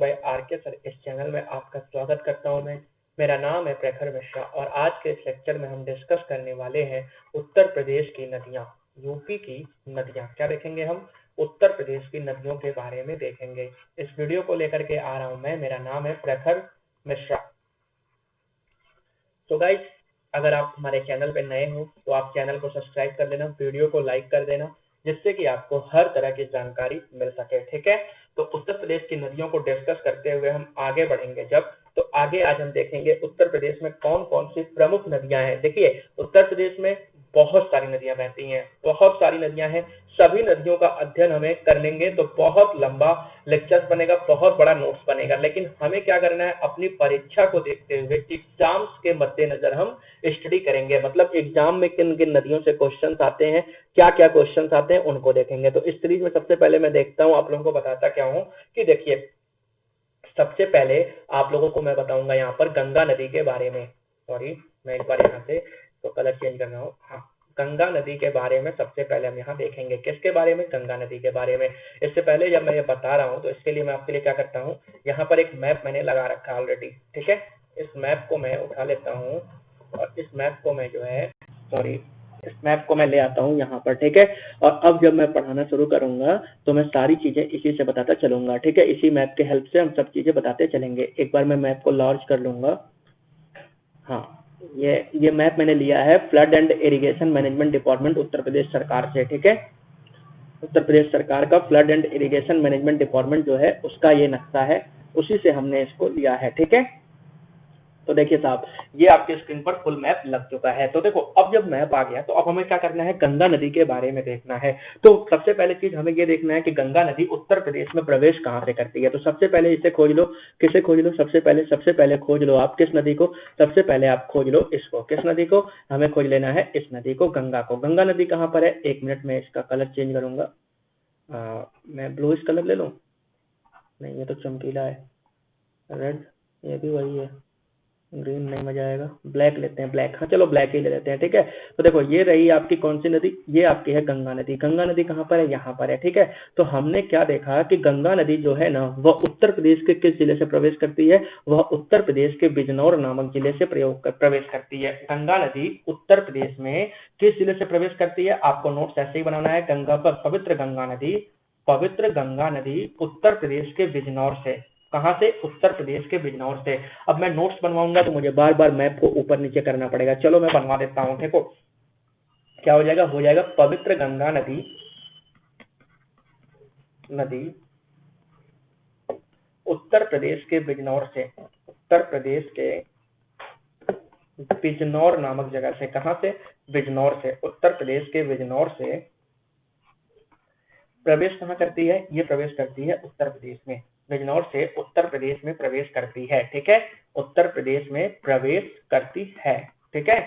Bye R K sir. इस channel में आपका स्वागत करता हूं मैं। मेरा नाम है प्रखर मिश्रा और आज के इस लेक्चर में हम डिस्कस करने वाले हैं उत्तर प्रदेश की नदियां, यूपी की नदियां। क्या देखेंगे हम? उत्तर प्रदेश की नदियों के बारे में देखेंगे। इस वीडियो को लेकर के आ रहा हूं मैं। मेरा नाम है प्रखर मिश्रा। तो गाइस, अगर आप हमारे चैनल पे नए हो तो आप चैनल को सब्सक्राइब कर लेना, वीडियो को लाइक कर देना, जिससे कि आपको हर तरह की जानकारी मिल सके। ठीक है, तो उत्तर प्रदेश की नदियों को डिस्कस करते हुए हम आगे बढ़ेंगे। जब तो आगे आज हम देखेंगे उत्तर प्रदेश में कौन कौन सी प्रमुख नदियां हैं। देखिए, उत्तर प्रदेश में बहुत सारी नदियां बहती हैं, बहुत सारी नदियां हैं। सभी नदियों का अध्ययन हमें कर लेंगे तो बहुत लंबा लेक्चर बनेगा, बहुत बड़ा नोट्स बनेगा। लेकिन हमें क्या करना है, अपनी परीक्षा को देखते हुए एग्जाम्स के मद्देनजर हम स्टडी करेंगे। मतलब एग्जाम में किन किन नदियों से क्वेश्चंस आते हैं, क्या क्या क्वेश्चंस आते हैं, उनको देखेंगे। तो इस सीरीज में सबसे पहले मैं देखता हूँ, आप लोगों को बताता क्या हूँ कि देखिए, सबसे पहले आप लोगों को मैं बताऊंगा यहाँ पर गंगा नदी के बारे में। सॉरी, मैं एक बार यहाँ से तो कलर चेंज कर रहा हूँ। हाँ, गंगा नदी के बारे में सबसे पहले हम यहाँ देखेंगे। किसके बारे में? गंगा नदी के बारे में। इससे पहले जब मैं ये बता रहा हूँ तो इसके लिए मैं आपके लिए क्या करता हूँ, यहाँ पर एक मैप मैंने लगा रखा है ऑलरेडी। ठीक है, इस मैप को मैं उठा लेता हूँ और इस मैप को मैं जो है, सॉरी, इस मैप को मैं ले आता हूँ यहाँ पर। ठीक है, और अब जब मैं पढ़ाना शुरू करूंगा तो मैं सारी चीजें इसी से बताता चलूंगा। ठीक है, इसी मैप के हेल्प से हम सब चीजें बताते चलेंगे। एक बार मैं मैप को लॉन्च कर लूंगा। हाँ, ये मैप मैंने लिया है flood and irrigation management department Uttar Pradesh सरकार से। ठीक है, उत्तर प्रदेश सरकार का flood and irrigation management department जो है उसका ये नक्शा है, उसी से हमने इसको लिया है। ठीक है, तो देखिए साहब, ये आपके स्क्रीन पर फुल मैप लग चुका है। तो देखो, अब जब मैप आ गया तो अब हमें क्या करना है, गंगा नदी के बारे में देखना है। तो सबसे पहले चीज हमें ये देखना है कि गंगा नदी उत्तर प्रदेश में प्रवेश कहाँ से करती है। तो सबसे पहले इसे खोज लो। किसे खोज लो? सबसे पहले खोज लो आप किस नदी को? सबसे पहले आप खोज लो इसको। किस नदी को? हमें खोज लेना है इस नदी को, गंगा को। गंगा नदी कहाँ पर है? एक मिनट में इसका कलर चेंज करूंगा। मैं ब्लू इस कलर ले लूँ? नहीं, ये तो चमकीला है। रेड, ये भी वही है। ग्रीन नहीं मजा आएगा, ब्लैक लेते हैं, ब्लैक। हाँ चलो, ब्लैक ही ले लेते हैं। ठीक है, तो देखो, ये रही आपकी कौन सी नदी? ये आपकी है गंगा नदी। गंगा नदी कहाँ पर है? यहाँ पर है। ठीक है, तो हमने क्या देखा कि गंगा नदी जो है ना, वह उत्तर प्रदेश के किस जिले से प्रवेश करती है? वह उत्तर प्रदेश के बिजनौर नामक जिले से प्रवेश करती है। गंगा नदी उत्तर प्रदेश में किस जिले से प्रवेश करती है? आपको नोट्स ऐसे ही बनाना है। गंगा पर पवित्र गंगा नदी उत्तर प्रदेश के बिजनौर से। कहां से? उत्तर प्रदेश के बिजनौर से। अब मैं नोट्स बनवाऊंगा तो मुझे बार बार मैप को ऊपर नीचे करना पड़ेगा। चलो मैं बनवा देता हूं। देखो क्या हो जाएगा, पवित्र गंगा नदी उत्तर प्रदेश के बिजनौर से, उत्तर प्रदेश के बिजनौर नामक जगह से। कहां से? बिजनौर से। उत्तर प्रदेश के बिजनौर से प्रवेश कहाँ करती है? ये प्रवेश करती है उत्तर प्रदेश में। बिजनौर से उत्तर प्रदेश में प्रवेश करती है। ठीक है, उत्तर प्रदेश में प्रवेश करती है। ठीक है,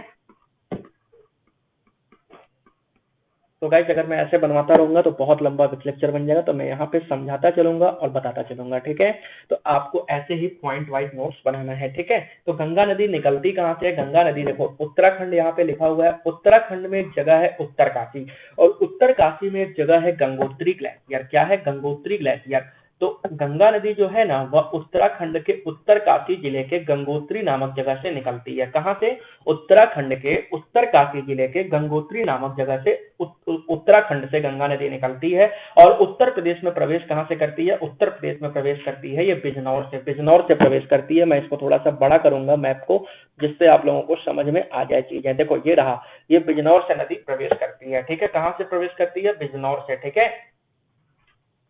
तो गाइस, अगर मैं ऐसे बनवाता रहूंगा तो बहुत लंबा लेक्चर बन जाएगा, तो मैं यहाँ पे समझाता चलूंगा और बताता चलूंगा। ठीक है, तो आपको ऐसे ही पॉइंट वाइज नोट्स बनाना है। ठीक है, तो गंगा नदी निकलती कहाँ से है? गंगा नदी देखो, उत्तराखंड यहाँ पे लिखा हुआ है। उत्तराखंड में एक जगह है उत्तरकाशी, और उत्तरकाशी में एक जगह है गंगोत्री ग्लेशियर। क्या है? गंगोत्री ग्लेशियर। तो गंगा नदी जो है ना, वह उत्तराखंड के उत्तरकाशी जिले के गंगोत्री नामक जगह से निकलती है। कहां से? उत्तराखंड के उत्तरकाशी जिले के गंगोत्री नामक जगह से उत्तराखंड से गंगा नदी निकलती है। और उत्तर प्रदेश में प्रवेश कहां से करती है? उत्तर प्रदेश में प्रवेश करती है ये बिजनौर से प्रवेश करती है। मैं इसको थोड़ा सा बड़ा करूंगा मैप को, जिससे आप लोगों को समझ में आ जाए चीजें। देखो, ये रहा, ये बिजनौर से नदी प्रवेश करती है। ठीक है, कहां से प्रवेश करती है? बिजनौर से। ठीक है,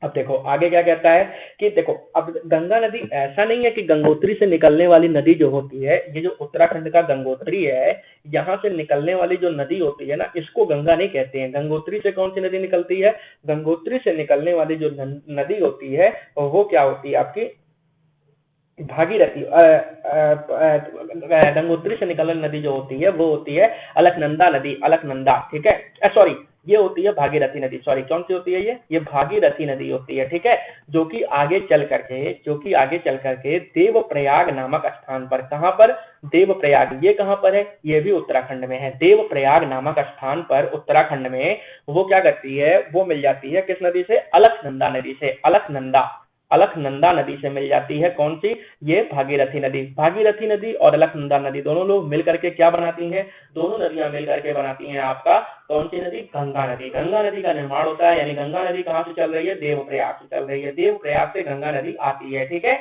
अब देखो आगे क्या कहता है कि देखो, अब गंगा नदी ऐसा नहीं है कि गंगोत्री से निकलने वाली नदी जो होती है, ये जो उत्तराखंड का गंगोत्री है, यहाँ से निकलने वाली जो नदी होती है ना, इसको गंगा नहीं कहते हैं। गंगोत्री से कौन सी नदी निकलती है? गंगोत्री से निकलने वाली जो नदी होती है वो क्या होती है आपकी? भागीरथी। गंगोत्री से निकलने नदी जो होती है वो होती है अलकनंदा नदी, अलकनंदा। ठीक है, सॉरी, ये होती है भागीरथी नदी। सॉरी, कौन सी होती है? ये भागीरथी नदी होती है। ठीक है, जो कि आगे चल करके देवप्रयाग नामक स्थान पर। कहां पर? देवप्रयाग। ये कहां पर है? ये भी उत्तराखंड में है। देवप्रयाग नामक स्थान पर उत्तराखंड में वो क्या करती है? वो मिल जाती है किस नदी से? अलकनंदा नदी से। अलकनंदा, अलकनंदा नदी से मिल जाती है। कौन सी? ये भागीरथी नदी। भागीरथी नदी और अलकनंदा नदी दोनों लोग मिलकर के क्या बनाती हैं? दोनों नदियां मिलकर के बनाती हैं आपका कौन सी नदी? गंगा नदी। गंगा नदी का निर्माण होता है, यानी गंगा नदी कहाँ से चल रही है? देवप्रयाग से चल रही है। देवप्रयाग से गंगा नदी आती है। ठीक है,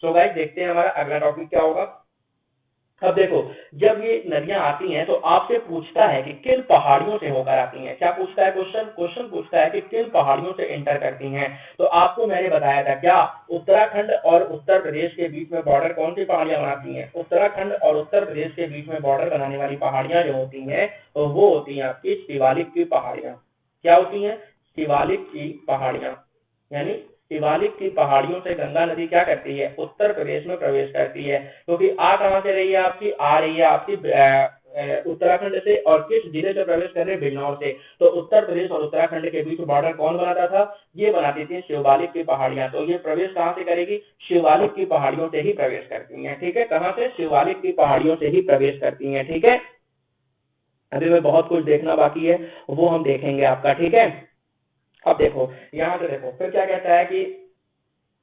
सो गाइस देखते हैं हमारा अगला टॉपिक क्या होगा। अब देखो, जब ये नदियां आती हैं तो आपसे पूछता है कि किन पहाड़ियों से होकर आती हैं। क्या पूछता है क्वेश्चन पूछता है कि किन पहाड़ियों से एंटर करती हैं। तो आपको मैंने बताया था क्या, उत्तराखंड और उत्तर प्रदेश के बीच में बॉर्डर कौन सी पहाड़ियां बनाती हैं? उत्तराखंड और उत्तर प्रदेश के बीच में बॉर्डर बनाने वाली पहाड़ियां जो होती हैं तो वो होती हैं आपकी शिवालिक की पहाड़ियां। क्या होती हैं? शिवालिक की पहाड़ियां। यानी शिवालिक की पहाड़ियों से गंगा नदी क्या करती है? उत्तर प्रदेश में प्रवेश करती है। क्योंकि आ कहां से रही है आपकी? आ रही है आपकी उत्तराखंड से, और किस जिले से प्रवेश कर रहे हैं? बिजनौर से। तो उत्तर प्रदेश और उत्तराखंड के बीच बॉर्डर कौन बनाता था? ये बनाती थी शिवालिक की पहाड़ियां। तो ये प्रवेश कहां से करेगी? शिवालिक की पहाड़ियों से ही प्रवेश करती हैं। ठीक है, कहां से? शिवालिक की पहाड़ियों से ही प्रवेश करती हैं। ठीक है, अभी में बहुत कुछ देखना बाकी है, वो हम देखेंगे आपका। ठीक है, अब देखो यहाँ से देखो फिर क्या कहता है कि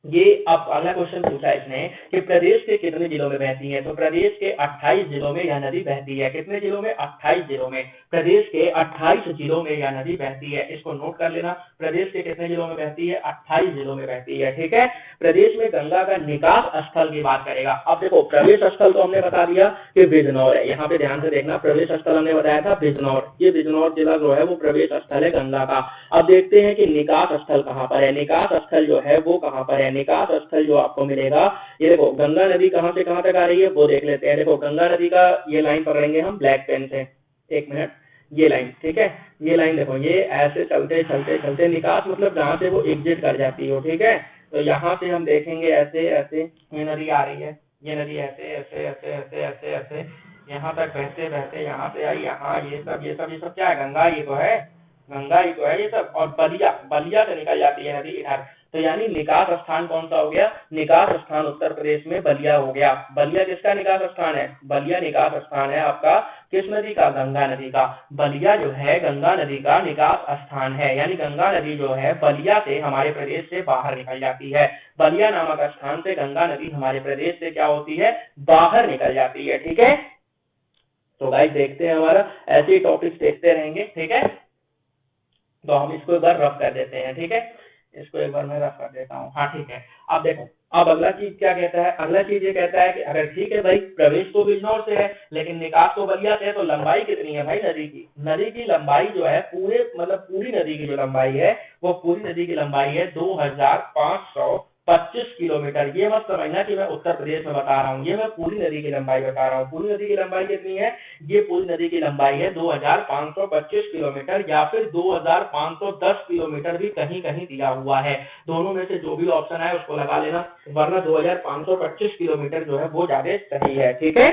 ये अब अगला क्वेश्चन पूछा है इसने कि प्रदेश के कितने जिलों में बहती है। तो प्रदेश के 28 जिलों में यह नदी बहती है। कितने जिलों में? 28 जिलों में। प्रदेश के 28 जिलों में यह नदी बहती है। इसको नोट कर लेना, प्रदेश के कितने जिलों में बहती है? 28 जिलों में बहती है। ठीक है, प्रदेश में गंगा का निकास स्थल की बात करेगा। अब देखो, प्रवेश स्थल तो हमने बता दिया कि बिजनौर है। यहाँ पे ध्यान से देखना, प्रवेश स्थल हमने बताया था बिजनौर। ये बिजनौर जिला जो है वो प्रवेश स्थल है गंगा का। अब देखते हैं कि निकास स्थल कहाँ पर है। निकास स्थल जो है वो कहाँ पर है? निकास स्थल जो आपको मिलेगा, ये देखो गंगा नदी कहाँ से कहाँ तक आ रही है वो देख लेते हैं। देखो गंगा नदी का ये लाइन पकड़ेंगे हम ब्लैक पेन से, एक मिनट, ये लाइन। ठीक है, ये लाइन देखो, ये ऐसे चलते चलते चलते निकास मतलब जहां से वो एग्जिट कर जाती हो। ठीक है, तो यहाँ से हम देखेंगे ऐसे ऐसे ये नदी आ रही है, ये नदी ऐसे ऐसे ऐसे ऐसे ऐसे ऐसे यहाँ तक बहते बहते यहाँ से आई, यहाँ ये सब क्या है? गंगा ही तो है, गंगा ही तो है ये सब। और बलिया, बलिया से निकल जाती है नदी इधर। तो यानी निकास स्थान कौन सा हो गया? निकास स्थान उत्तर प्रदेश में बलिया हो गया। बलिया किसका निकास स्थान है? बलिया निकास स्थान है आपका किस नदी का? गंगा नदी का। बलिया जो है गंगा नदी का निकास स्थान है। यानी गंगा नदी जो है बलिया से हमारे प्रदेश से बाहर निकल जाती है। बलिया नामक स्थान से गंगा नदी हमारे प्रदेश से क्या होती है? बाहर निकल जाती है। ठीक है, तो गाइस देखते हैं, हमारा ऐसे ही टॉपिक्स देखते रहेंगे। ठीक है, तो हम इसको एक बार रफ कर देते हैं। ठीक है, इसको एक बार मैं रफ कर देता हूँ। हाँ ठीक है, अब देखो, अब अगला चीज क्या कहता है? अगला चीज ये कहता है कि अगर ठीक है भाई, प्रवेश तो बिजनौर से है लेकिन निकास तो बलिया से है, तो लंबाई कितनी है भाई नदी की? नदी की लंबाई जो है पूरे मतलब पूरी नदी की जो लंबाई है वो पूरी नदी की लंबाई है 2525 किलोमीटर। ये मत समझना कि मैं उत्तर प्रदेश में बता रहा हूँ, ये मैं पूरी नदी की लंबाई बता रहा हूँ। पूरी नदी की लंबाई कितनी है? ये पूरी नदी की लंबाई है 2525 किलोमीटर, या फिर 2510 किलोमीटर भी कहीं कहीं दिया हुआ है। दोनों में से जो भी ऑप्शन है उसको लगा लेना, वरना 2525 किलोमीटर जो है वो ज्यादा सही है। ठीक है,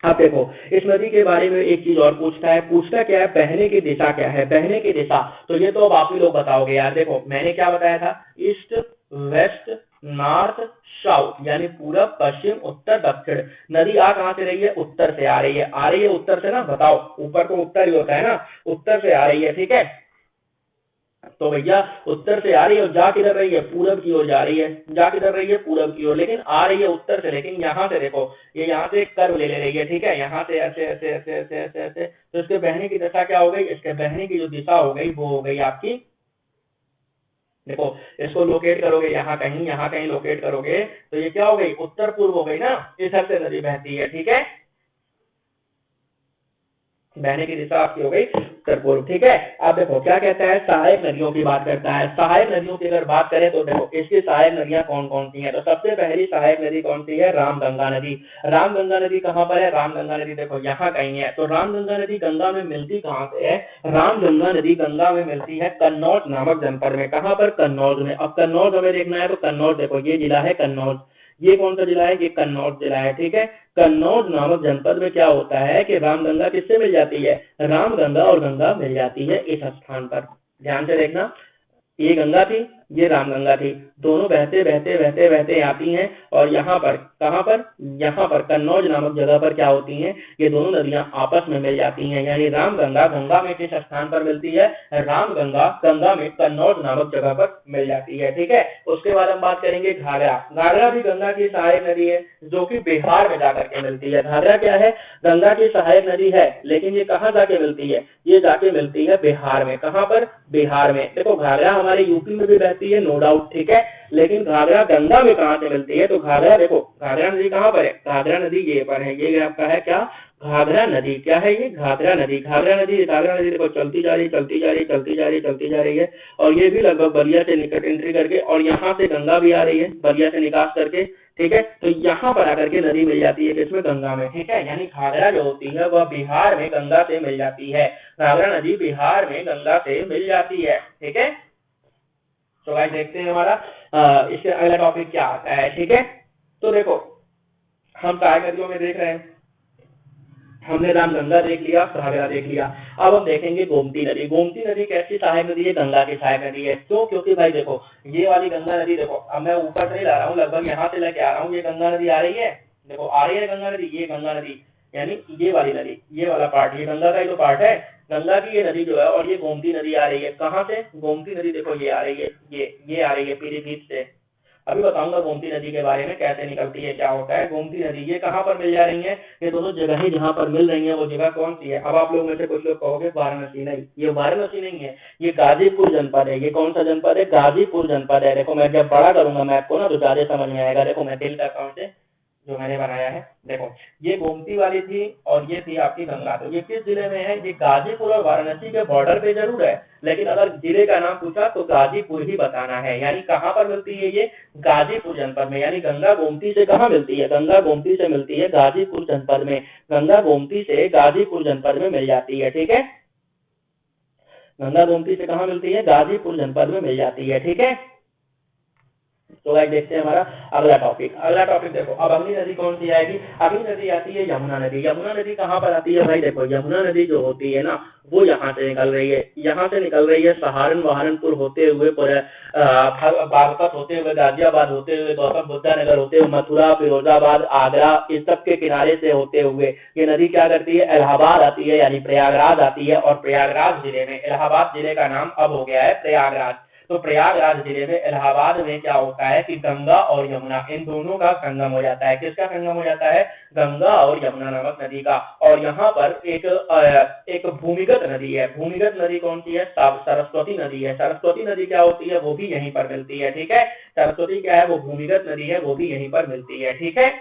अब देखो इस नदी के बारे में एक चीज और पूछता है। पूछता क्या है? बहने की दिशा क्या है? बहने की दिशा तो ये तो अब आप ही लोग बताओगे यार। देखो मैंने क्या बताया था? ईस्ट, वेस्ट, नॉर्थ, साउथ, यानी पूरब, पश्चिम, उत्तर, दक्षिण। नदी आ कहां से रही है? उत्तर से आ रही है। आ रही है उत्तर से ना, बताओ, ऊपर तो उत्तर ही होता है ना, उत्तर से आ रही है। ठीक है, तो भैया उत्तर से आ रही है और जा किधर रही है? पूरब की ओर जा रही है। जा किधर रही है? पूरब की ओर, लेकिन आ रही है उत्तर से। लेकिन यहाँ से देखो, ये यहाँ से एक कर्व ले रही है। ठीक है, यहाँ से ऐसे ऐसे ऐसे ऐसे ऐसे ऐसे, तो इसके बहने की दिशा क्या हो गई? इसके बहने की जो दिशा हो गई वो हो गई आपकी, देखो इसको लोकेट करोगे यहाँ कहीं लोकेट करोगे तो ये क्या हो गई? उत्तर पूर्व हो गई ना, इधर से नदी बहती है। ठीक है, बहने की दिशा आपकी हो गई उत्तर पूर्व। ठीक है, अब देखो क्या कहता है? सहायक नदियों की बात करता है। सहायक नदियों की अगर बात करें तो देखो इसकी सहायक नदियां कौन कौन सी हैं। तो सबसे पहली सहायक नदी कौन सी है? रामगंगा नदी। रामगंगा नदी कहाँ पर है? रामगंगा नदी देखो यहाँ कहीं है। तो रामगंगा नदी गंगा में मिलती कहाँ से है? रामगंगा नदी गंगा में मिलती है कन्नौज नामक जनपद में। कहाँ पर? कन्नौज में। अब कन्नौज हमें देखना है, तो कन्नौज देखो ये जिला है कन्नौज। ये कौन सा जिला है? ये कन्नौज जिला है। ठीक है, कन्नौज नामक जनपद में क्या होता है कि रामगंगा किससे मिल जाती है? रामगंगा और गंगा मिल जाती है इस स्थान पर। ध्यान से देखना, ये गंगा थी, ये रामगंगा थी, दोनों बहते बहते बहते बहते आती हैं और यहाँ पर कहाँ पर, यहाँ पर कन्नौज नामक जगह पर क्या होती हैं, ये दोनों नदियां आपस में मिल जाती हैं। यानी रामगंगा गंगा में किस स्थान पर मिलती है, रामगंगा गंगा में कन्नौज नामक जगह पर मिल जाती है। ठीक है, उसके बाद हम बात करेंगे घाघरा। घाघरा भी गंगा की सहायक नदी है जो कि बिहार में जाकर के मिलती है। घाघरा क्या है, गंगा की सहायक नदी है, लेकिन ये कहाँ जाके मिलती है, ये जाके मिलती है बिहार में। कहाँ पर, बिहार में। देखो घाघरा हमारे यूपी में भी बहती है, नो डाउट, ठीक है, लेकिन घाघरा गंगा में कहाँ से मिलती है, तो घाघरा देखो, घाघरा नदी कहाँ पर है, घाघरा नदी ये पर है, ये आपका है क्या, घाघरा नदी। क्या है ये, घाघरा नदी। घाघरा नदी, घाघरा नदी देखो चलती जा रही, चलती जा रही, चलती जा रही, चलती जा रही है, और ये भी लगभग बलिया से निकट एंट्री करके, और यहाँ से गंगा भी आ रही है बलिया से निकास करके। ठीक है, तो यहाँ पर आकर के नदी मिल जाती है किसमें, गंगा में। ठीक है, यानी घाघरा जो होती है वह बिहार में गंगा से मिल जाती है। घाघरा नदी बिहार में गंगा से मिल जाती है। ठीक है, तो गाइस देखते हैं हमारा इससे अगला टॉपिक क्या आता है। ठीक है, तो देखो हम सहायक नदियों में देख रहे हैं, हमने रामगंगा देख लिया, घाघरा देख लिया। अब हम देखेंगे गोमती नदी। गोमती नदी कैसी सहायक नदी है, गंगा की सहायक नदी है। क्यों, क्योंकि भाई देखो ये वाली गंगा नदी, देखो अब मैं ऊपर से ला रहा हूँ, लगभग यहाँ से लेके आ रहा हूँ, ये गंगा नदी आ रही है, देखो आ रही है गंगा नदी, ये गंगा नदी, यानी ये वाली नदी, ये वाला पार्ट, ये गंगा का ही तो पार्ट है, गंगा की ये नदी जो है, और ये गोमती नदी आ रही है कहाँ से, गोमती नदी देखो ये आ रही है, ये आ रही है पीलीभीत से। अभी बताऊंगा गोमती नदी के बारे में, कैसे निकलती है, क्या होता है। गोमती नदी ये कहाँ पर मिल जा रही है, ये दोनों जगह ही जहाँ पर मिल रही है वो जगह कौन सी है। अब आप लोग में से कुछ लोग कहोगे वाराणसी, नहीं, ये वाराणसी नहीं है, ये गाजीपुर जनपद है। ये कौन सा जनपद है, गाजीपुर जनपद है। देखो मैं जब बड़ा करूंगा मैप को ना तो ज्यादा समझ में आएगा। देखो मैं दिल करता हूँ जो मैंने बनाया है, देखो ये गोमती वाली थी और ये थी आपकी गंगा। तो ये किस जिले में है, ये गाजीपुर और वाराणसी के बॉर्डर पे जरूर है, लेकिन अगर जिले का नाम पूछा तो गाजीपुर ही बताना है। यानी कहाँ पर मिलती है ये, गाजीपुर जनपद में। यानी गंगा गोमती से कहाँ मिलती है, गंगा गोमती से मिलती है गाजीपुर जनपद में। गंगा गोमती से गाजीपुर जनपद में मिल जाती है। ठीक है, गंगा गोमती से कहाँ मिलती है, गाजीपुर जनपद में मिल जाती है। ठीक है, तो गाइस देखते हैं हमारा अगला टॉपिक। अगला टॉपिक देखो, अब अगली नदी कौन सी आएगी, अगली नदी आती है यमुना नदी। यमुना नदी कहाँ पर आती है भाई, देखो यमुना नदी जो होती है ना वो यहाँ से निकल रही है, यहाँ से निकल रही है सहारनपुर होते हुए बागपत होते हुए, गाजियाबाद होते हुए, गौतम बुद्धा नगर होते हुए, मथुरा, फिरोजाबाद, आगरा, इस सब के किनारे से होते हुए ये नदी क्या करती है, इलाहाबाद आती है, यानी प्रयागराज आती है। और प्रयागराज जिले में, इलाहाबाद जिले का नाम अब हो गया है प्रयागराज। तो प्रयागराज जिले में, इलाहाबाद में क्या होता है कि गंगा और यमुना इन दोनों का संगम हो जाता है। किसका संगम हो जाता है, गंगा और यमुना नामक नदी का। और यहाँ पर एक भूमिगत नदी है। भूमिगत नदी कौन सी है, सरस्वती नदी है। सरस्वती नदी क्या होती है, वो भी यहीं पर मिलती है। ठीक है, सरस्वती क्या है, वो भूमिगत नदी है, वो भी यहीं पर मिलती है। ठीक है,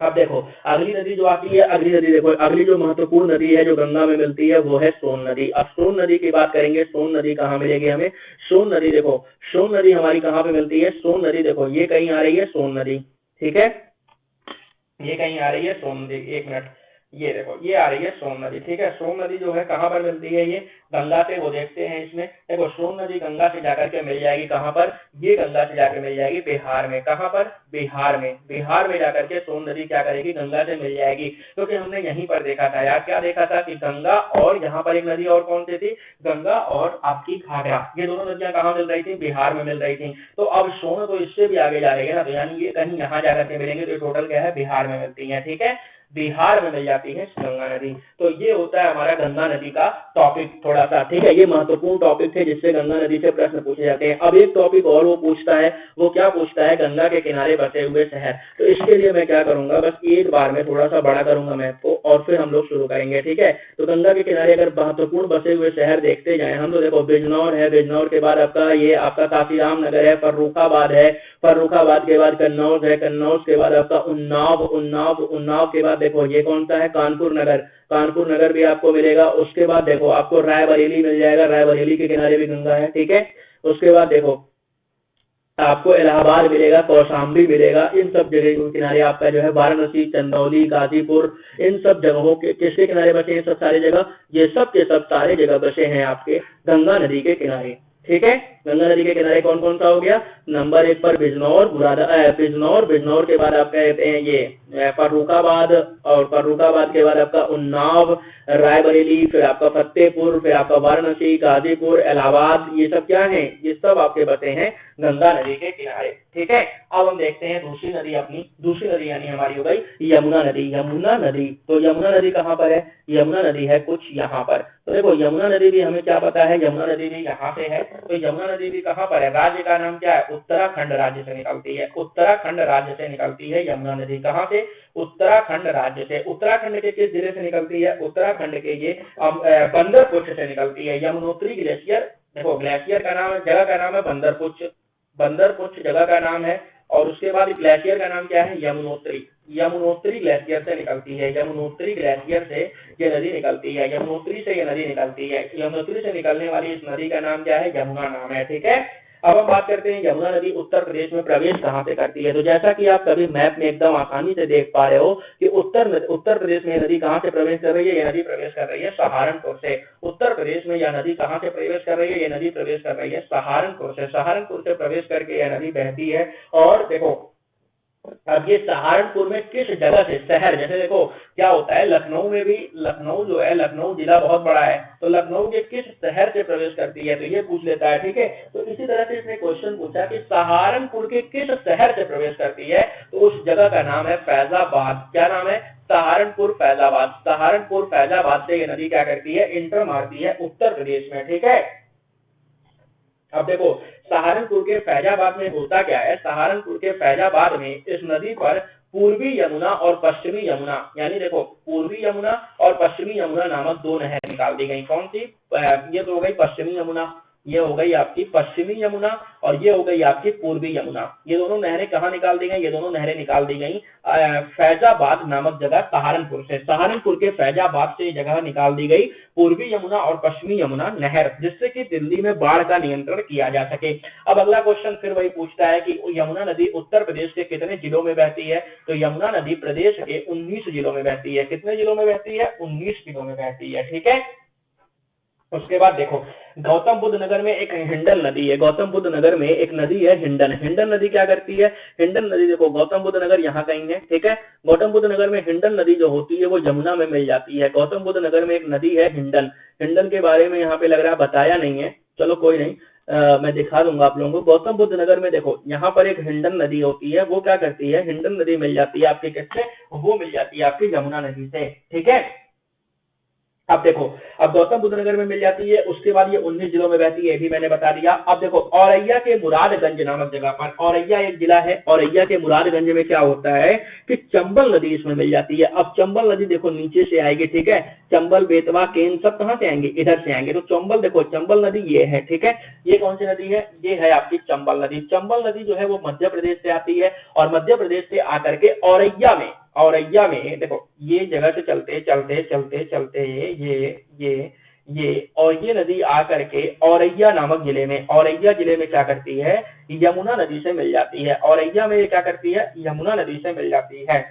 अब देखो अगली नदी जो आती है, अगली नदी देखो, अगली जो महत्वपूर्ण नदी है जो गंगा में मिलती है वो है सोन नदी। अब सोन नदी की बात करेंगे, सोन नदी कहाँ मिलेगी हमें, सोन नदी देखो, सोन नदी हमारी कहाँ पे मिलती है, सोन नदी देखो ये कहीं आ रही है सोन नदी। ठीक है, ये कहीं आ रही है सोन नदी, एक मिनट, ये देखो ये आ रही है सोन नदी। ठीक है, सोन नदी जो है कहाँ पर मिलती है, ये गंगा से, वो देखते हैं इसमें। देखो सोन नदी गंगा से जाकर के मिल जाएगी कहाँ पर, ये गंगा से जाकर मिल जाएगी बिहार में। कहाँ पर, बिहार में। बिहार में जाकर के सोन नदी क्या करेगी, गंगा से मिल जाएगी। क्योंकि हमने यहीं पर देखा था यार, क्या देखा था कि गंगा और यहाँ पर एक नदी और कौन सी थी, गंगा और आपकी घाघरा, ये दोनों नदियां कहाँ मिल रही थी, बिहार में मिल रही थी। तो अब सोन तो इससे भी आगे जा रही है ना, तो यानी ये कहीं यहाँ जाकर के मिलेंगे, तो टोटल क्या है, बिहार में मिलती है। ठीक है, बिहार में मिल जाती है गंगा नदी। तो ये होता है हमारा गंगा नदी का टॉपिक थोड़ा सा। ठीक है, ये महत्वपूर्ण टॉपिक है जिससे गंगा नदी से प्रश्न पूछे जाते हैं। अब एक टॉपिक और वो पूछता है, वो क्या पूछता है, गंगा के किनारे बसे हुए शहर। तो इसके लिए मैं क्या करूंगा, बस एक बार में थोड़ा सा बड़ा करूंगा मैप को और फिर हम लोग शुरू करेंगे। ठीक है, तो गंगा के किनारे अगर महत्वपूर्ण बसे हुए शहर देखते जाए हम, तो देखो बिजनौर है, बिजनौर के बाद आपका ये आपका काशीराम नगर है, फर्रुखाबाद है, फर्रुखाबाद के बाद कन्नौज है, कन्नौज के बाद आपका उन्नाव के बाद देखो ये कौन सा है, कानपुर नगर। कानपुर नगर भी आपको मिलेगा। उसके बाद देखो आपको रायबरेली मिल जाएगा, रायबरेली के किनारे भी गंगा है। ठीक है, उसके बाद देखो आपको इलाहाबाद मिलेगा, कौशाम्बी मिलेगा। इन सब जगह के किनारे आपका जो है वाराणसी, चंदौली, गाजीपुर, इन सब जगहों के किसके किनारे बचे हैं, सब सारी जगह, ये सब के सब सारे जगह बसे हैं आपके गंगा नदी के किनारे। ठीक है, गंगा नदी के किनारे कौन कौन सा हो गया, नंबर 1 पर बिजनौर, बिजनौर, बिजनौर के बाद आपका कहते हैं ये फर्रुखाबाद, और फर्रुखाबाद के बाद आपका उन्नाव, रायबरेली, फिर आपका फतेहपुर, फिर आपका वाराणसी, गाजीपुर, इलाहाबाद, ये सब क्या है, ये सब आपके बसे हैं गंगा नदी के किनारे। ठीक है, अब हम देखते हैं दूसरी नदी, अपनी दूसरी नदी यानी हमारी हो गई यमुना नदी। यमुना नदी, तो यमुना नदी कहाँ पर है, यमुना नदी है कुछ यहाँ पर। तो देखो यमुना नदी भी हमें क्या पता है, यमुना नदी भी यहाँ पे है। तो यमुना नदी भी कहाँ पर है, राज्य का नाम क्या है, उत्तराखंड राज्य से निकलती है, उत्तराखंड राज्य से निकलती है यमुना नदी। कहाँ से, उत्तराखंड राज्य से। उत्तराखंड के किस जिले से निकलती है, उत्तराखंड के ये बंदरपुर से निकलती है। यमुनोत्री ग्लेशियर, देखो ग्लेशियर का नाम, जगह का नाम है बंदरपुर, बंदरपुर जगह का नाम है। और उसके बाद ग्लेशियर का नाम क्या है, यमुनोत्री, यमुनोत्री ग्लेशियर से निकलती है, यमुनोत्री ग्लेशियर से ये नदी निकलती है, यमुनोत्री से ये नदी निकलती है। यमुनोत्री से निकलने वाली इस नदी का नाम क्या है, यमुना नाम है। ठीक है, अब हम बात करते हैं यमुना नदी उत्तर प्रदेश में प्रवेश कहाँ से करती है। तो जैसा कि आप सभी मैप में एकदम आसानी से देख पा रहे हो कि उत्तर प्रदेश में नदी कहाँ से प्रवेश कर रही है, यह नदी प्रवेश कर रही है सहारनपुर से। उत्तर प्रदेश में यह नदी कहाँ से प्रवेश कर रही है, यह नदी प्रवेश कर रही है सहारनपुर से। सहारनपुर से प्रवेश करके यह नदी बहती है। और देखो अब ये सहारनपुर में किस जगह से, शहर, जैसे देखो क्या होता है लखनऊ में भी, लखनऊ जो है, लखनऊ जिला बहुत बड़ा है, तो लखनऊ के किस शहर से प्रवेश करती है, तो ये पूछ लेता है। ठीक है, तो इसी तरह से इसने क्वेश्चन पूछा कि सहारनपुर के किस शहर से प्रवेश करती है, तो उस जगह का नाम है फैजाबाद। क्या नाम है, सहारनपुर फैजाबाद। सहारनपुर फैजाबाद से ये नदी क्या करती है, इंटर मारती है उत्तर प्रदेश में। ठीक है, अब देखो सहारनपुर के फैजाबाद में होता क्या है, सहारनपुर के फैजाबाद में इस नदी पर पूर्वी यमुना और पश्चिमी यमुना, यानी देखो पूर्वी यमुना और पश्चिमी यमुना नामक दो नहर निकाल दी गई। कौन सी, ये तो हो गई पश्चिमी यमुना, ये हो गई आपकी पश्चिमी यमुना, और ये हो गई आपकी पूर्वी यमुना। ये दोनों नहरें कहाँ निकाल दी गई, ये दोनों नहरें निकाल दी गई फैजाबाद नामक जगह सहारनपुर से। सहारनपुर के फैजाबाद से जगह निकाल दी गई पूर्वी यमुना और पश्चिमी यमुना नहर, जिससे कि दिल्ली में बाढ़ का नियंत्रण किया जा सके। अब अगला क्वेश्चन फिर वही पूछता है कि यमुना नदी उत्तर प्रदेश के कितने जिलों में बहती है, तो यमुना नदी प्रदेश के 19 जिलों में बहती है। कितने जिलों में बहती है, 19 जिलों में बहती है। ठीक है, उसके बाद देखो गौतम बुद्ध नगर में एक हिंडन नदी है, गौतम बुद्ध नगर में एक नदी है हिंडन। हिंडन नदी क्या करती है, हिंडन नदी देखो गौतम बुद्ध नगर यहाँ कहीं है। ठीक है, गौतम बुद्ध नगर में हिंडन नदी जो होती है वो यमुना में मिल जाती है। गौतम बुद्ध नगर में एक नदी है हिंडन, हिंडन के बारे में यहाँ पे लग रहा है बताया नहीं है, चलो कोई नहीं, मैं दिखा दूंगा आप लोगों को। गौतम बुद्ध नगर में देखो यहाँ पर एक हिंडन नदी होती है, वो क्या करती है, हिंडन नदी मिल जाती है आपकी किससे, वो मिल जाती है आपकी यमुना नदी से। ठीक है, अब देखो अब गौतम बुद्ध नगर में मिल जाती है, उसके बाद ये 19 जिलों में बहती है, ये भी मैंने बता दिया। अब देखो औरैया के मुरादगंज नामक जगह पर, औरैया एक जिला है, औरैया के मुरादगंज में क्या होता है कि चंबल नदी इसमें मिल जाती है। अब चंबल नदी देखो नीचे से आएगी। ठीक है, चंबल, बेतवा, केन सब कहां से आएंगे, इधर से आएंगे। तो चंबल देखो, चंबल नदी ये है। ठीक है, ये कौन सी नदी है, ये है आपकी चंबल नदी। चंबल नदी जो है वो मध्य प्रदेश से आती है, और मध्य प्रदेश से आकर के औरैया में, औरैया में देखो ये जगह से चलते चलते चलते चलते ये और ये नदी आकर के औरैया नामक जिले में, औरैया जिले में क्या करती है, यमुना नदी से मिल जाती है। औरैया में ये क्या करती है, यमुना नदी से मिल जाती है।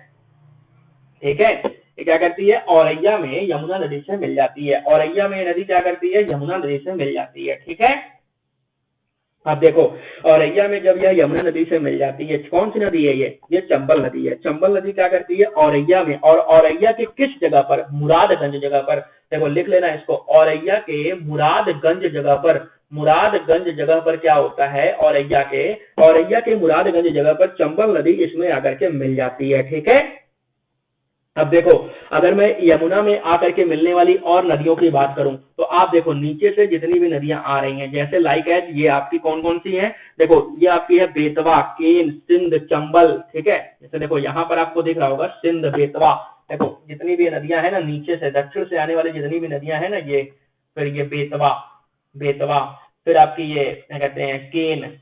ठीक है, ये क्या करती है, औरैया में यमुना नदी से मिल जाती है। औरैया में ये नदी क्या करती है, यमुना नदी से मिल जाती है। ठीक है, अब देखो औरैया में जब यह यमुना नदी से मिल जाती है, कौन सी नदी है ये चंबल नदी है। चंबल नदी क्या करती है, औरैया में, और औरैया के किस जगह पर, मुरादगंज जगह पर। देखो लिख लेना इसको, औरैया के मुरादगंज जगह पर, मुरादगंज जगह पर क्या होता है, औरैया के मुरादगंज जगह पर चंबल नदी इसमें आकर के मिल जाती है। ठीक है, अब देखो अगर मैं यमुना में आकर के मिलने वाली और नदियों की बात करूं, तो आप देखो नीचे से जितनी भी नदियां आ रही हैं, जैसे लाइक है ये आपकी कौन कौन सी हैं, देखो ये आपकी है बेतवा, केन, सिंध, चंबल। ठीक है, जैसे देखो यहाँ पर आपको दिख रहा होगा सिंध, बेतवा। देखो जितनी भी नदियां हैं ना, नीचे से दक्षिण से आने वाली जितनी भी नदियां हैं ना, ये फिर ये बेतवा, बेतवा, फिर आपकी ये क्या कहते हैं केन,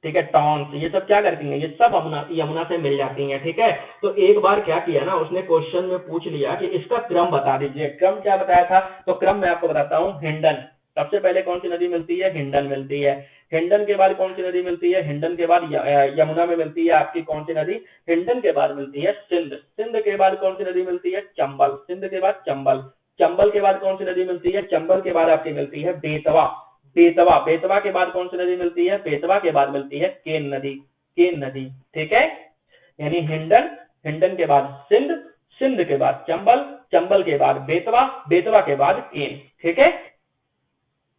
ठीक है, टॉन्स, ये सब क्या करती हैं, ये सब यमुना से मिल जाती हैं। ठीक है, तो एक बार क्या किया ना, उसने क्वेश्चन में पूछ लिया कि इसका क्रम बता दीजिए। क्रम क्या बताया था, तो क्रम मैं आपको बताता हूँ। हिंडन सबसे पहले कौन सी नदी मिलती है, हिंडन मिलती है। हिंडन के बाद कौन सी नदी मिलती है, हिंडन के बाद यमुना में मिलती है आपकी कौन सी नदी, हिंडन के बाद मिलती है सिंध, सिंध के बाद कौन सी नदी मिलती है, चंबल, सिंध के बाद चंबल, चंबल के बाद कौन सी नदी मिलती है, चंबल के बाद आपकी मिलती है बेतवा, बेतवा, बेतवा के बाद कौन सी नदी मिलती है? बेतवा के बाद मिलती है केन नदी, केन नदी, ठीक है। यानी हिंडन, हिंडन के बाद सिंध, सिंध के बाद चंबल, चंबल के बाद बेतवा, बेतवा के बाद केन, ठीक है।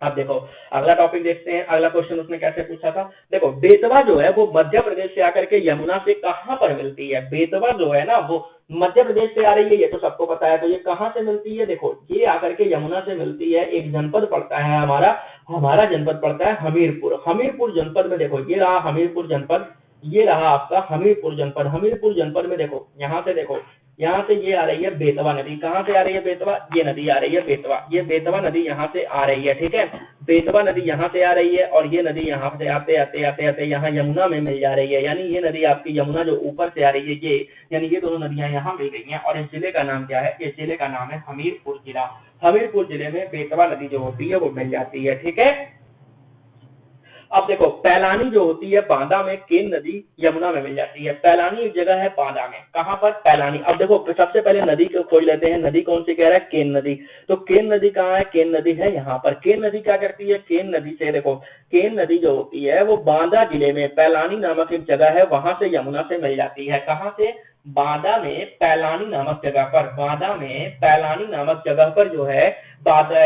अब देखो अगला टॉपिक देखते हैं, अगला क्वेश्चन उसने कैसे पूछा था। देखो बेतवा जो है वो मध्य प्रदेश से आकर के यमुना से कहां पर मिलती है? बेतवा जो है ना वो मध्य प्रदेश से आ रही है, ये तो सबको पता है। तो ये कहां से मिलती है? देखो ये आकर के यमुना से मिलती है। एक जनपद पड़ता है हमारा, हमारा जनपद पड़ता है हमीरपुर। हमीरपुर जनपद में देखो ये रहा हमीरपुर जनपद, ये रहा आपका हमीरपुर जनपद। हमीरपुर जनपद में देखो यहाँ से, देखो यहाँ से ये आ रही है बेतवा नदी। कहाँ से आ रही है बेतवा? ये नदी आ रही है बेतवा, ये बेतवा नदी यहाँ से आ रही है, ठीक है। बेतवा नदी यहाँ से आ रही है और ये नदी यहाँ से आते आते आते आते यहाँ यमुना में मिल जा रही है। यानी ये नदी आपकी यमुना जो ऊपर से आ रही है ये, यानी ये दोनों नदियां यहाँ मिल गई हैं। और इस जिले का नाम क्या है? इस जिले का नाम है हमीरपुर जिला। हमीरपुर जिले में बेतवा नदी जो होती है वो मिल जाती है, ठीक है। अब देखो पैलानी जो होती है बांदा में, केन नदी यमुना में मिल जाती है। पैलानी एक जगह है बांदा में, कहां पर? पैलानी। अब देखो सबसे पहले नदी को खोज लेते हैं, नदी कौन सी कह रहा है? केन नदी। तो केन नदी कहाँ है? केन नदी है यहाँ पर। केन नदी क्या करती है? केन नदी से देखो, केन नदी जो होती है वो बांदा जिले में पैलानी नामक एक जगह है, वहां से यमुना से मिल जाती है। कहां से? बांदा में पैलानी नामक जगह पर, बांदा में पैलानी नामक जगह पर जो है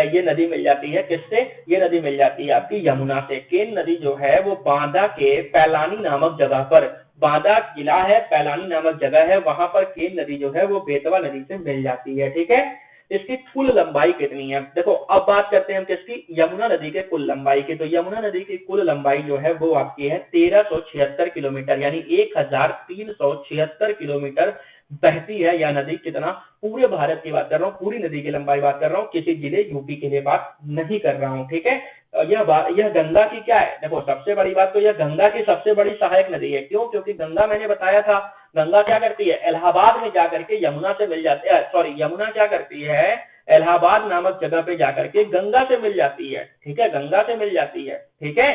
ये नदी मिल जाती है। किससे? ये नदी मिल जाती है आपकी यमुना से। केन नदी जो है वो बांदा के पैलानी नामक जगह पर, बांदा जिला है, पैलानी नामक जगह है, वहां पर केन नदी जो है वो बेतवा नदी से मिल जाती है, ठीक है। इसकी कुल लंबाई कितनी है? देखो अब बात करते हैं हम किसकी? यमुना नदी के कुल लंबाई की। तो यमुना नदी की कुल लंबाई जो है वो आपकी है 1376 किलोमीटर, यानी 1376 किलोमीटर बहती है यह नदी। कितना? पूरे भारत की बात कर रहा हूँ, पूरी नदी की लंबाई बात कर रहा हूँ, किसी जिले यूपी के लिए बात नहीं कर रहा हूँ, ठीक है। यह गंगा की क्या है? देखो सबसे बड़ी बात तो यह गंगा की सबसे बड़ी सहायक नदी है। क्यों? क्योंकि गंगा मैंने बताया था, गंगा क्या करती है? इलाहाबाद में जाकर के यमुना से मिल जाती है, सॉरी यमुना क्या करती है? इलाहाबाद नामक जगह पे जाकर के गंगा से मिल जाती है, ठीक है, गंगा से मिल जाती है, ठीक है।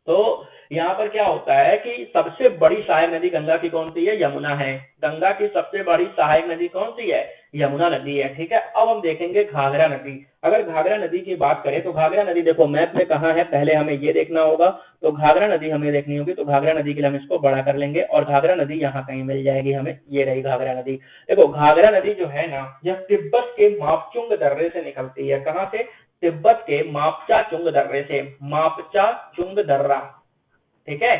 तो यहाँ पर क्या होता है कि सबसे बड़ी सहायक नदी गंगा की कौन सी है? यमुना है। गंगा की सबसे बड़ी सहायक नदी कौन सी है? यमुना नदी है, ठीक है। अब हम देखेंगे घाघरा नदी। अगर घाघरा नदी की बात करें तो घाघरा नदी देखो मैप में कहाँ है, पहले हमें ये देखना होगा। तो घाघरा नदी हमें देखनी होगी, तो घाघरा नदी के लिए हम इसको बड़ा कर लेंगे और घाघरा नदी यहाँ कहीं मिल जाएगी हमें, ये रही घाघरा नदी। देखो घाघरा नदी जो है ना, यह तिब्बत के मापचुंग दर्रे से निकलती है। कहाँ से? तिब्बत के मापचा चुंग दर्रे से, मापचा चुंग दर्रा, ठीक है।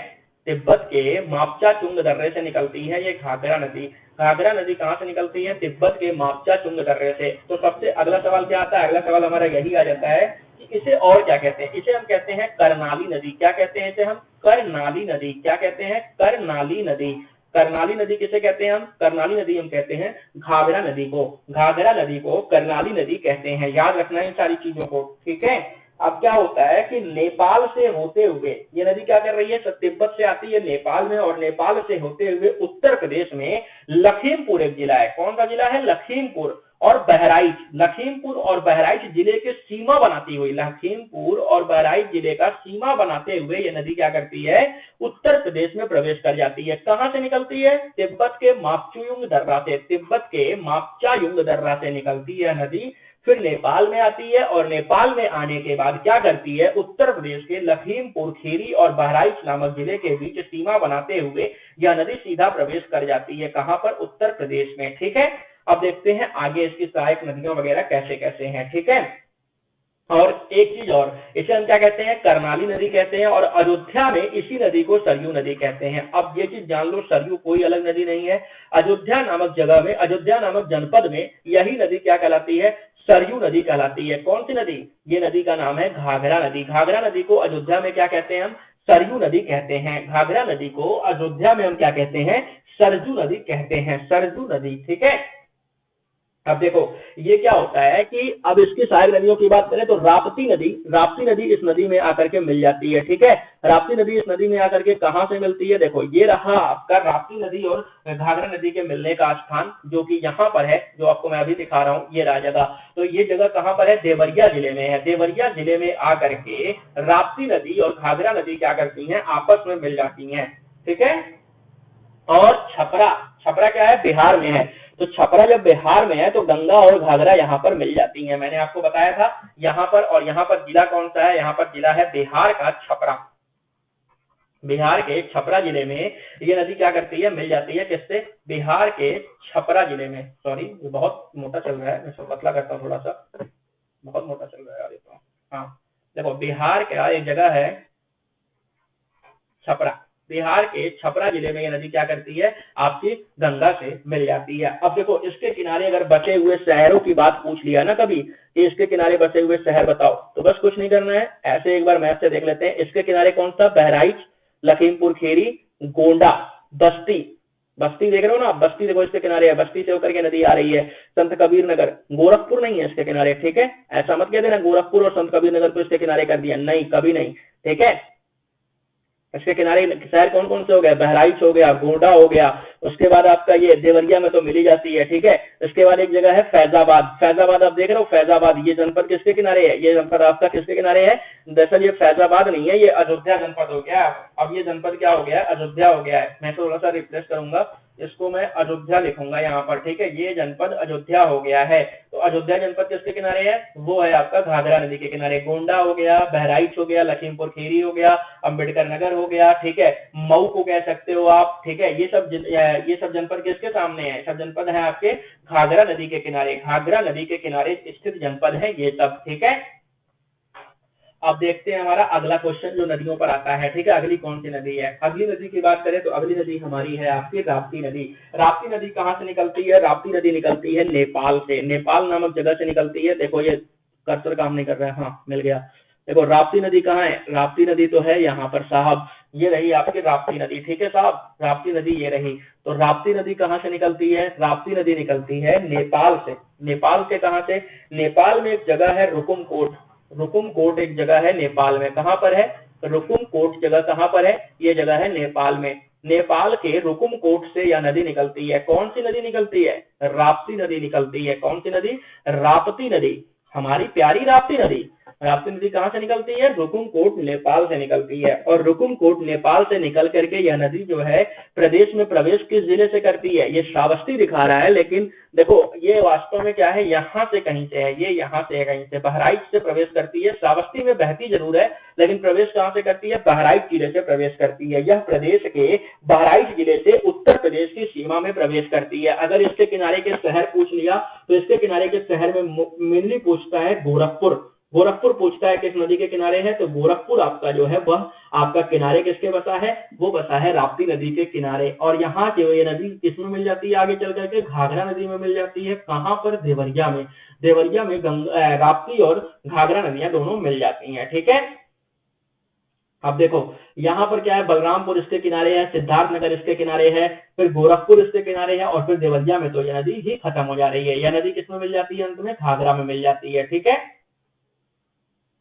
तिब्बत के मापचा चुंग दर्रे से निकलती है ये घाघरा नदी। घाघरा नदी कहाँ से निकलती है? तिब्बत के मापचा चुंग दर्रे से। तो सबसे अगला सवाल क्या आता है? अगला सवाल हमारा यही आ जाता है कि इसे और क्या कहते हैं? इसे हम कहते हैं करनाली नदी। क्या कहते हैं इसे हम? करनाली नदी। क्या कहते हैं? करनाली नदी। करनाली नदी किसे कहते हैं हम? करनाली नदी हम कहते हैं घाघरा नदी को। घाघरा नदी को करनाली नदी कहते हैं। याद रखना इन सारी चीजों को, ठीक है। अब क्या होता है कि नेपाल से होते हुए ये नदी क्या कर रही है? तिब्बत से आती है नेपाल में, और नेपाल से होते हुए उत्तर प्रदेश में लखीमपुर एक जिला है। कौन सा जिला है? लखीमपुर और बहराइच। लखीमपुर और बहराइच जिले के सीमा बनाती हुई, लखीमपुर और बहराइच जिले का सीमा बनाते हुए ये नदी क्या करती है? उत्तर प्रदेश में प्रवेश कर जाती है। कहां से निकलती है? तिब्बत के मापचुयुंग दर्रा से, तिब्बत के मापचायुंग दर्रा से निकलती है नदी, फिर नेपाल में आती है और नेपाल में आने के बाद क्या करती है? उत्तर प्रदेश के लखीमपुर खीरी और बहराइच नामक जिले के बीच सीमा बनाते हुए यह नदी सीधा प्रवेश कर जाती है। कहां पर? उत्तर प्रदेश में, ठीक है। अब देखते हैं आगे इसकी सहायक नदियां वगैरह कैसे कैसे हैं, ठीक है। और एक चीज और, इसे हम क्या कहते हैं? करनाली नदी कहते हैं। और अयोध्या में इसी नदी को सरयू नदी कहते हैं। अब ये चीज जान लो, सरयू कोई अलग नदी नहीं है। अयोध्या नामक जगह में, अयोध्या नामक जनपद में यही नदी क्या कहलाती है? सरयू नदी कहलाती है। कौन सी नदी? ये नदी का नाम है घाघरा नदी। घाघरा नदी को अयोध्या में क्या कहते हैं हम? सरयू नदी कहते हैं। घाघरा नदी को अयोध्या में हम क्या कहते हैं? सरयू नदी कहते हैं, सरयू नदी, ठीक है। अब देखो ये क्या होता है कि अब इसकी सहायक नदियों की बात करें तो राप्ती नदी, राप्ती नदी इस नदी में आकर के मिल जाती है, ठीक है। राप्ती नदी इस नदी में आकर के कहां से मिलती है? देखो ये रहा आपका राप्ती नदी और घाघरा नदी के मिलने का स्थान, जो कि यहाँ पर है, जो आपको मैं अभी दिखा रहा हूँ, ये रहा जगह। तो ये जगह कहां पर है? देवरिया जिले में है। देवरिया जिले में आकर के राप्ती नदी और घाघरा नदी क्या करती है? आपस में मिल जाती है, ठीक है। और छपरा, छपरा क्या है? बिहार में है। तो छपरा जब बिहार में है तो गंगा और घाघरा यहाँ पर मिल जाती हैं। मैंने आपको बताया था यहाँ पर, और यहाँ पर जिला कौन सा है, यहाँ पर जिला है बिहार का छपरा। बिहार के छपरा जिले में ये नदी क्या करती है, मिल जाती है किससे, बिहार के छपरा जिले में। सॉरी ये बहुत मोटा चल रहा है, मैं इसको पतला करता हूँ थोड़ा सा, बहुत मोटा चल रहा है यार ये तो। हाँ देखो बिहार का एक जगह है छपरा, बिहार के छपरा जिले में ये नदी क्या करती है, आपकी गंगा से मिल जाती है। अब देखो इसके किनारे अगर बसे हुए शहरों की बात पूछ लिया ना कभी कि इसके किनारे बसे हुए शहर बताओ, तो बस कुछ नहीं करना है, ऐसे एक बार मैप से देख लेते हैं। इसके किनारे कौन सा, बहराइच, लखीमपुर खीरी, गोंडा, बस्ती, बस्ती देख रहे हो ना, बस्ती देखो इसके किनारे है, बस्ती से होकर के नदी आ रही है, संत कबीर नगर, गोरखपुर नहीं है इसके किनारे, ठीक है, ऐसा मत कह देना गोरखपुर और संत कबीर नगर को इसके किनारे कर दिया, नहीं कभी नहीं, ठीक है। इसके किनारे शहर कौन कौन से हो गए, बहराइच हो गया, गोंडा हो गया, उसके बाद आपका ये देवरिया में तो मिली जाती है, ठीक है। इसके बाद एक जगह है फैजाबाद, फैजाबाद आप देख रहे हो, फैजाबाद ये जनपद किसके किनारे है, ये जनपद आपका किसके किनारे है, दरअसल ये फैजाबाद नहीं है, ये अयोध्या जनपद हो गया। अब ये जनपद क्या हो गया, अयोध्या हो गया है। मैं थोड़ा सा रिप्लेस करूंगा, इसको मैं अयोध्या लिखूंगा यहाँ पर, ठीक है, ये जनपद अयोध्या हो गया है। तो अयोध्या जनपद किसके किनारे है, वो है आपका घाघरा नदी के किनारे। गोंडा हो गया, बहराइच हो गया, लखीमपुर खीरी हो गया, अंबेडकर नगर हो गया, ठीक है, मऊ को कह सकते हो आप, ठीक है, ये सब जनपद किसके सामने है, सब जनपद है आपके घाघरा नदी के किनारे, घाघरा नदी के किनारे स्थित जनपद है ये सब, ठीक है। अब देखते हैं हमारा अगला क्वेश्चन जो नदियों पर आता है, ठीक है, अगली कौन सी नदी है। अगली नदी की बात करें तो अगली नदी हमारी है आपकी राप्ती नदी। राप्ती नदी कहाँ से निकलती है, राप्ती नदी निकलती है नेपाल से, नेपाल नामक जगह से निकलती है। देखो ये कर्सर काम नहीं कर रहा है, हाँ मिल गया। देखो राप्ती नदी कहाँ है, राप्ती नदी तो है यहाँ पर साहब, ये रही आपकी राप्ती नदी, ठीक है साहब, राप्ती नदी ये रही। तो राप्ती नदी कहाँ से निकलती है, राप्ती नदी निकलती है नेपाल से। नेपाल से कहाँ से, नेपाल में एक जगह है रुकुमकोट, रुकुमकोट एक जगह है नेपाल में, कहाँ पर है, रुकुमकोट जगह कहाँ पर है, ये जगह है नेपाल में। नेपाल के रुकुमकोट से यह नदी निकलती है, कौन सी नदी निकलती है, राप्ती नदी निकलती है। कौन सी नदी, राप्ती नदी, हमारी प्यारी राप्ती नदी। राप्ती नदी कहाँ से निकलती है, रुकुमकोट नेपाल से निकलती है। और रुकुमकोट नेपाल से निकल करके यह नदी जो है प्रदेश में प्रवेश किस जिले से करती है, ये श्रावस्ती दिखा रहा है, लेकिन देखो ये वास्तव में क्या है, यहाँ से कहीं से है, ये यहाँ से है कहीं से, बहराइच से प्रवेश करती है। श्रावस्ती में बहती जरूर है, लेकिन प्रवेश कहाँ से करती है, बहराइच जिले से प्रवेश करती है। यह प्रदेश के बहराइच जिले से उत्तर प्रदेश की सीमा में प्रवेश करती है। अगर इसके किनारे के शहर पूछ लिया तो इसके किनारे के शहर में मेनली पूछता है गोरखपुर, गोरखपुर पूछता है किस नदी के किनारे है, तो गोरखपुर आपका जो है वह आपका किनारे किसके बसा है, वो बसा है राप्ती नदी के किनारे। और यहाँ जो ये नदी किसमें मिल जाती है, आगे चल करके घाघरा नदी में मिल जाती है। कहाँ पर, देवरिया में, देवरिया में राप्ती और घाघरा नदियां दोनों मिल जाती हैं, ठीक है। अब देखो यहाँ पर क्या है, बलरामपुर इसके किनारे है, सिद्धार्थनगर इसके किनारे है, फिर गोरखपुर इसके किनारे है, और फिर देवरिया में तो यह नदी ही खत्म हो जा रही है। यह नदी किसमें मिल जाती है, अंत में घाघरा में मिल जाती है, ठीक है।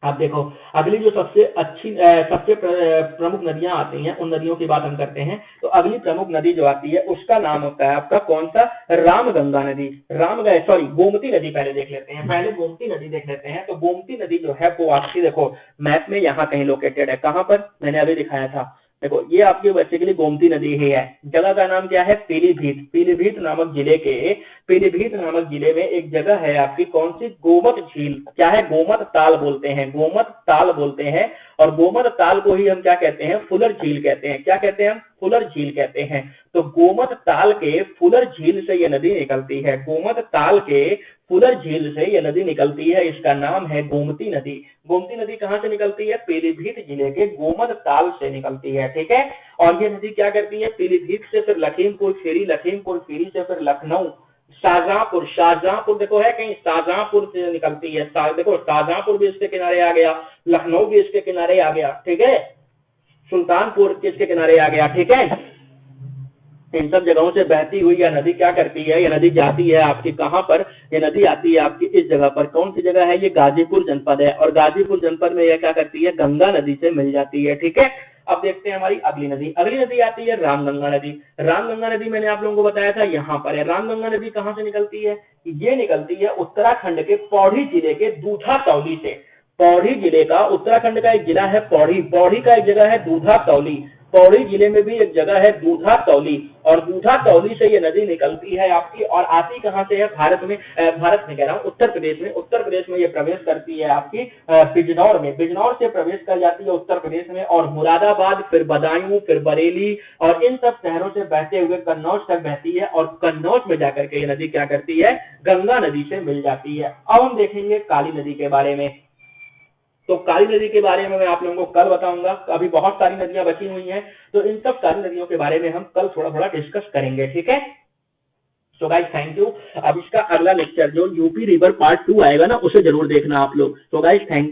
अब देखो अगली जो सबसे अच्छी सबसे प्रमुख नदियां आती हैं, उन नदियों की बात हम करते हैं। तो अगली प्रमुख नदी जो आती है उसका नाम होता है आपका कौन सा, रामगंगा नदी, गोमती नदी पहले देख लेते हैं, पहले गोमती नदी देख लेते हैं। तो गोमती नदी जो है वो आपकी देखो मैप में यहाँ कहीं लोकेटेड है, कहाँ पर, मैंने अभी दिखाया था, देखो ये आपकी बेसिकली गोमती नदी ही है। जगह का नाम क्या है, पीलीभीत, पीलीभीत नामक जिले के, पीलीभीत नामक जिले में एक जगह है आपकी कौन सी, गोमत झील, क्या है, गोमत ताल बोलते हैं, गोमत ताल बोलते हैं। और गोमत ताल को ही हम क्या कहते हैं, फुलर झील कहते हैं, क्या कहते हैं हम, फुलर झील कहते हैं। तो गोमत ताल के फुलर झील से यह नदी निकलती है, गोमत ताल के फुलर झील से यह नदी निकलती है, इसका नाम है गोमती नदी। गोमती नदी कहाँ से निकलती है, पीलीभीत जिले के गोमत ताल से निकलती है, ठीक है। और ये नदी क्या करती है, पीलीभीत से फिर लखीमपुर खीरी, लखीमपुर खीरी से फिर लखनऊ, शाहजहांपुर, शाहजहांपुर देखो है कहीं, शाहजहांपुर से निकलती है, देखो शाहजहांपुर भी इसके किनारे आ गया, लखनऊ भी इसके किनारे आ गया, ठीक है, सुल्तानपुर किसके किनारे आ गया, ठीक है। इन सब जगहों से बहती हुई यह नदी क्या करती है, यह नदी जाती है आपकी कहाँ पर, यह नदी आती है आपकी इस जगह पर, कौन सी जगह है, ये गाजीपुर जनपद है। और गाजीपुर जनपद में यह क्या करती है, गंगा नदी से मिल जाती है, ठीक है। अब देखते हैं हमारी अगली नदी, अगली नदी आती है रामगंगा नदी। रामगंगा नदी मैंने आप लोगों को बताया था यहाँ पर है। रामगंगा नदी कहाँ से निकलती है, ये निकलती है उत्तराखंड के पौड़ी जिले के दूधा सौली से। पौड़ी जिले का, उत्तराखंड का एक जिला है पौड़ी, पौड़ी का एक जगह है दूधा तौली, पौड़ी जिले में भी एक जगह है दूधा तौली, और दूधा तौली से ये नदी निकलती है आपकी, और आती कहां से है, भारत में, भारत में कह रहा हूं उत्तर प्रदेश में, उत्तर प्रदेश में ये प्रवेश करती है आपकी बिजनौर में, बिजनौर से प्रवेश कर जाती है उत्तर प्रदेश में, और मुरादाबाद, फिर बदायूं, फिर बरेली, और इन सब शहरों से बहते हुए कन्नौज तक बहती है, और कन्नौज में जाकर के ये नदी क्या करती है, गंगा नदी से मिल जाती है। अब हम देखेंगे काली नदी के बारे में। तो काली नदी के बारे में मैं आप लोगों को कल बताऊंगा, अभी बहुत सारी नदियां बची हुई हैं, तो इन सब सारी नदियों के बारे में हम कल थोड़ा थोड़ा डिस्कस करेंगे, ठीक है। So guys thank you. अब इसका अगला लेक्चर जो यूपी रिवर पार्ट 2 आएगा ना, उसे जरूर देखना आप लोग। So guys thank you.